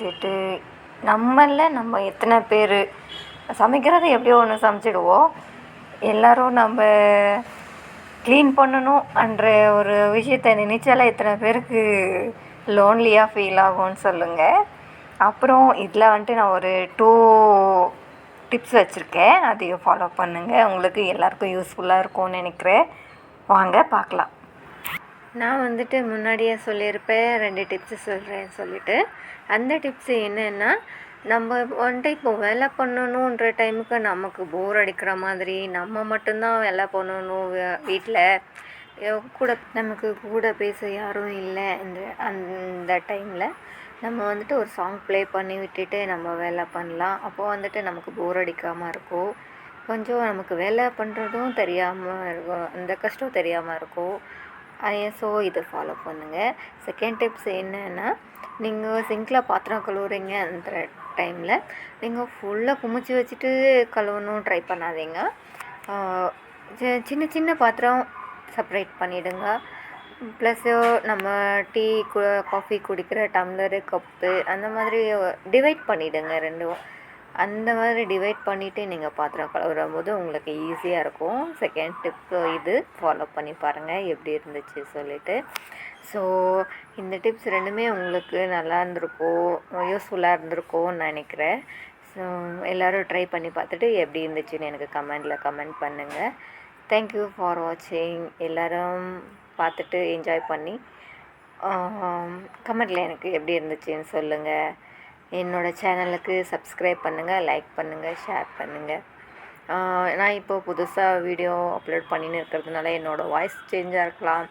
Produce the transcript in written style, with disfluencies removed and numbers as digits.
வந்துட்டு நம்ம எத்தனை பேர் சமைக்கிறது எப்படியோ ஒன்று சமைச்சிடுவோம். எல்லோரும் நம்ம க்ளீன் பண்ணணும் என்ற ஒரு விஷயத்தை நினச்சாலே எத்தனை பேருக்கு லோன்லியாக ஃபீல் ஆகும்னு சொல்லுங்கள். அப்புறம் இதில் வந்துட்டு நான் ஒரு 2 டிப்ஸ் வச்சுருக்கேன். அதையும் ஃபாலோ பண்ணுங்கள். உங்களுக்கு எல்லாேருக்கும் யூஸ்ஃபுல்லாக இருக்கும்னு நினைக்கிறேன். வாங்க பார்க்கலாம். நான் வந்துட்டு முன்னாடியே சொல்லியிருப்பேன் 2 டிப்ஸு சொல்கிறேன்னு சொல்லிவிட்டு. அந்த டிப்ஸு என்னென்னா, நம்ம வந்துட்டு இப்போ வேலை பண்ணணுன்ற டைமுக்கு நமக்கு போர் அடிக்கிற மாதிரி நம்ம மட்டும்தான் வேலை பண்ணணும் வீட்டில் நமக்கு கூட பேச யாரும் இல்லை. அந்த டைமில் நம்ம வந்துட்டு ஒரு சாங் ப்ளே பண்ணி விட்டுட்டு நம்ம வேலை பண்ணலாம். அப்போது வந்துட்டு நமக்கு போர் அடிக்காமல் இருக்கும். கொஞ்சம் நமக்கு வேலை பண்ணுறதும் தெரியாமல் இருக்கும், அந்த கஷ்டம் தெரியாமல் இருக்கும். ஸோ இதை ஃபாலோ பண்ணுங்கள். செகண்ட் டிப்ஸ் என்னென்னா, நீங்கள் சிங்கில் பாத்திரம் கழுவுறீங்க அந்த டைமில் நீங்கள் ஃபுல்லாக குமிச்சு வச்சுட்டு கழுவணும் ட்ரை பண்ணாதீங்க. சின்ன சின்ன பாத்திரம் செப்ரேட் பண்ணிவிடுங்க. ப்ளஸ்ஸு நம்ம டீ காஃபி குடிக்கிற டம்ளரு, கப்பு அந்த மாதிரி டிவைட் பண்ணிவிடுங்க ரெண்டும். அந்த மாதிரி டிவைட் பண்ணிவிட்டு நீங்கள் பாத்திரம் கழுவுறும் போது உங்களுக்கு ஈஸியாக இருக்கும். செகண்ட் டிப்பு இது ஃபாலோ பண்ணி பாருங்கள் எப்படி இருந்துச்சு சொல்லிவிட்டு. ஸோ இந்த டிப்ஸ் ரெண்டுமே உங்களுக்கு நல்லா இருந்திருக்கும், யூஸ்ஃபுல்லாக இருந்திருக்கும்னு நினைக்கிறேன். ஸோ எல்லோரும் ட்ரை பண்ணி பார்த்துட்டு எப்படி இருந்துச்சுன்னு எனக்கு கமெண்ட் பண்ணுங்கள். தேங்க்யூ ஃபார் வாட்சிங். எல்லோரும் பார்த்துட்டு என்ஜாய் பண்ணி கமெண்டில் எனக்கு எப்படி இருந்துச்சுன்னு சொல்லுங்கள். என்னோடய சேனலுக்கு சப்ஸ்கிரைப் பண்ணுங்கள், லைக் பண்ணுங்கள், ஷேர் பண்ணுங்கள். நான் இப்போது புதுசாக வீடியோ அப்லோட் பண்ணின்னு இருக்கிறதுனால என்னோடய வாய்ஸ் சேஞ்சாக இருக்கலாம்.